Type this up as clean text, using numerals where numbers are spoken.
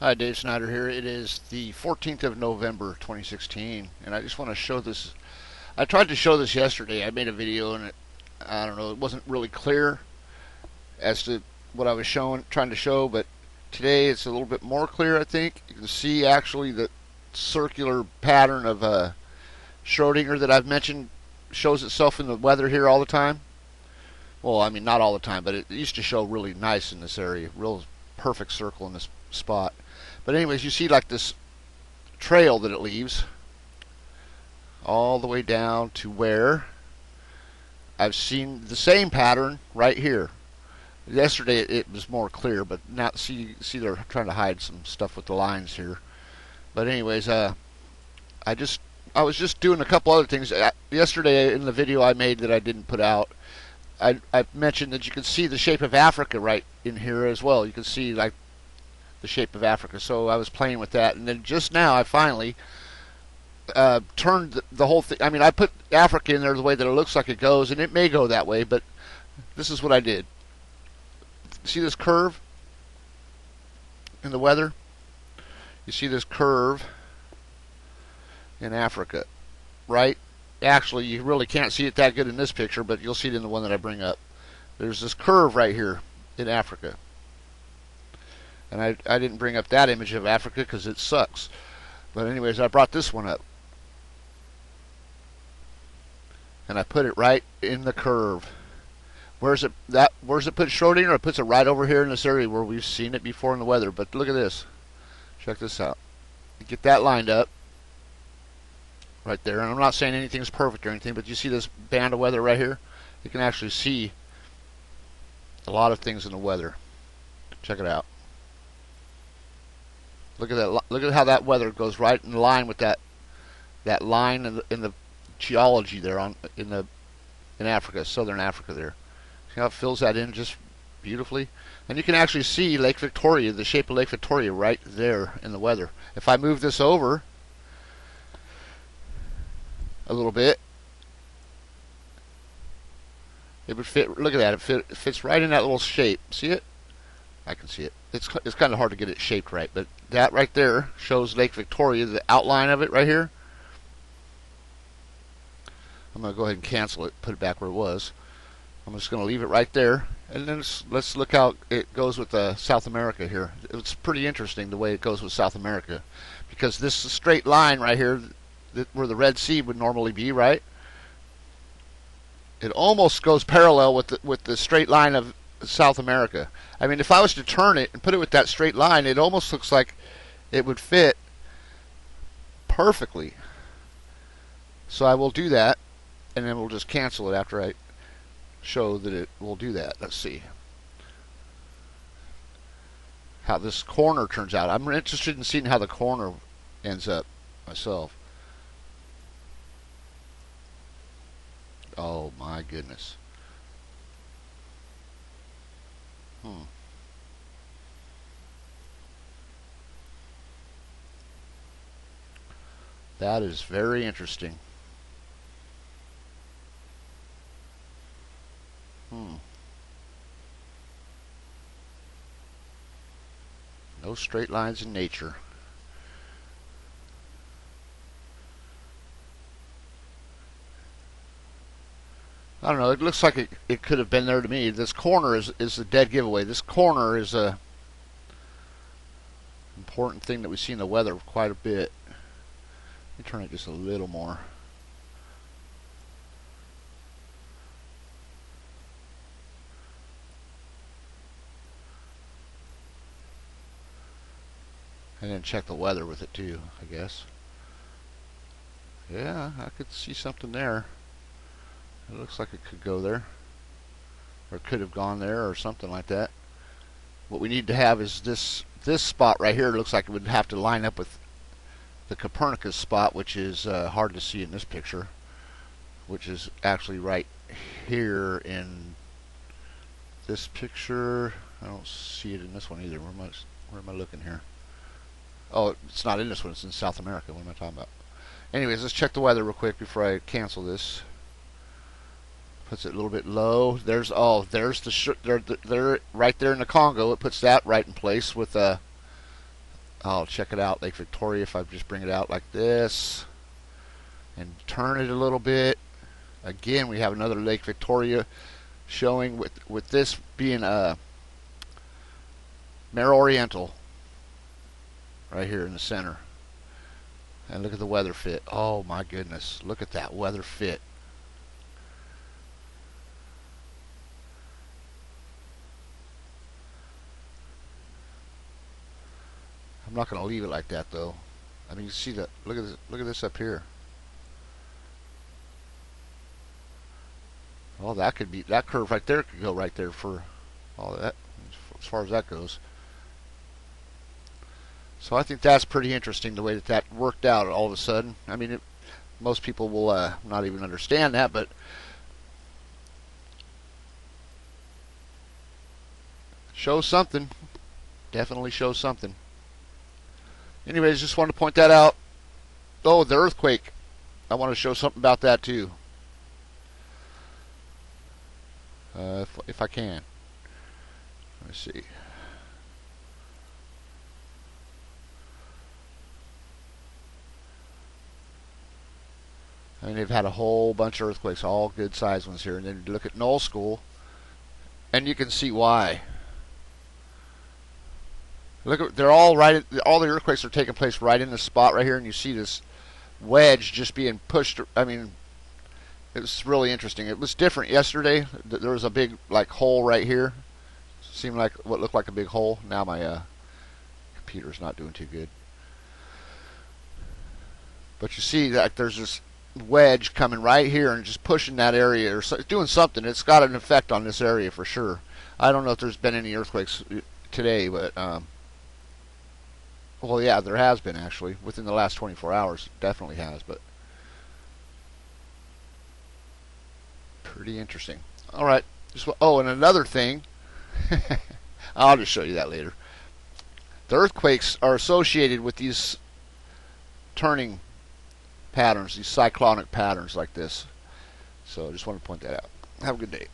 Hi, Dave Snyder here. It is the 14th of November 2016, and I just want to show this. I tried to show this yesterday. I made a video, and I don't know, it wasn't really clear as to what I was trying to show, but today it's a little bit more clear, I think. You can see actually the circular pattern of Schrodinger that I've mentioned shows itself in the weather here all the time. Well, I mean, not all the time, but it used to show really nice in this area, real perfect circle in this spot. But anyways, you see like this trail that it leaves all the way down to where I've seen the same pattern right here. Yesterday it was more clear, but now see they're trying to hide some stuff with the lines here. But anyways, I was just doing a couple other things. Yesterday in the video I made that I didn't put out, I mentioned that you can see the shape of Africa right in here as well. You can see like the shape of Africa. So I was playing with that, and then just now I finally turned the whole thing. I mean, I put Africa in there the way that it looks like it goes, and it may go that way, but this is what I did. See this curve in the weather? You see this curve in Africa, right? Actually, you really can't see it that good in this picture, but you'll see it in the one that I bring up. There's this curve right here in Africa. And I didn't bring up that image of Africa because it sucks. But anyways, I brought this one up. And I put it right in the curve. Where's it put Schrodinger? It puts it right over here in this area where we've seen it before in the weather. But look at this. Check this out. Get that lined up. Right there. And I'm not saying anything's perfect or anything, but you see this band of weather right here? You can actually see a lot of things in the weather. Check it out. Look at that. Look at how that weather goes right in line with that line in the geology there in Africa, southern Africa there. See how it fills that in just beautifully? And you can actually see Lake Victoria, the shape of Lake Victoria right there in the weather. If I move this over a little bit, it would fit. Look at that. It fits right in that little shape. See it? I can see it. It's kind of hard to get it shaped right, but that right there shows Lake Victoria, the outline of it right here. I'm going to go ahead and cancel it, put it back where it was. I'm just going to leave it right there, and then let's look how it goes with South America here. It's pretty interesting the way it goes with South America, because this straight line right here, where the Red Sea would normally be, right? It almost goes parallel with the straight line of South America. I mean, if I was to turn it and put it with that straight line, it almost looks like it would fit perfectly. So I will do that, and then we'll just cancel it after I show that it will do that. Let's see how this corner turns out. I'm interested in seeing how the corner ends up myself. Oh my goodness. That is very interesting. No straight lines in nature. I don't know. It looks like it could have been there to me. This corner is a dead giveaway. This corner is a important thing that we see in the weather quite a bit. Let me turn it just a little more. And then check the weather with it too, I guess. Yeah, I could see something there. It looks like it could go there, or could have gone there, or something like that. What we need to have is this spot right here. It looks like it would have to line up with the Copernicus spot, which is hard to see in this picture, which is actually right here in this picture. I don't see it in this one either. Where am I looking here? Oh, it's not in this one. It's in South America. What am I talking about? Anyways, let's check the weather real quick before I cancel this. Puts it a little bit low. There's the right there in the Congo. It puts that right in place with Oh, check it out, Lake Victoria. If I just bring it out like this and turn it a little bit, again we have another Lake Victoria showing, with this being a Mare Oriental right here in the center. And look at the weather fit. Oh my goodness, look at that weather fit. I'm not going to leave it like that though. I mean, you see that? Look at this up here. Well, that could be, that curve right there could go right there for all that, as far as that goes. So I think that's pretty interesting, the way that that worked out all of a sudden. I mean, most people will not even understand that, but shows something. Definitely shows something. Anyways, just wanted to point that out. Oh, the earthquake. I want to show something about that too. If I can. Let's see. I mean, they've had a whole bunch of earthquakes, all good sized ones here. And then you look at Knoll School, and you can see why. Look at, they're all right. All the earthquakes are taking place right in the spot right here, and you see this wedge just being pushed. I mean, it's really interesting. It was different yesterday. There was a big like hole right here. Seemed like what looked like a big hole. Now my computer's not doing too good. But you see that there's this wedge coming right here and just pushing that area, or doing something. It's got an effect on this area for sure. I don't know if there's been any earthquakes today, but well, yeah, there has been actually within the last 24 hours. Definitely has, but pretty interesting. All right. Oh, and another thing, I'll just show you that later. The earthquakes are associated with these turning patterns, these cyclonic patterns like this. So I just want to point that out. Have a good day.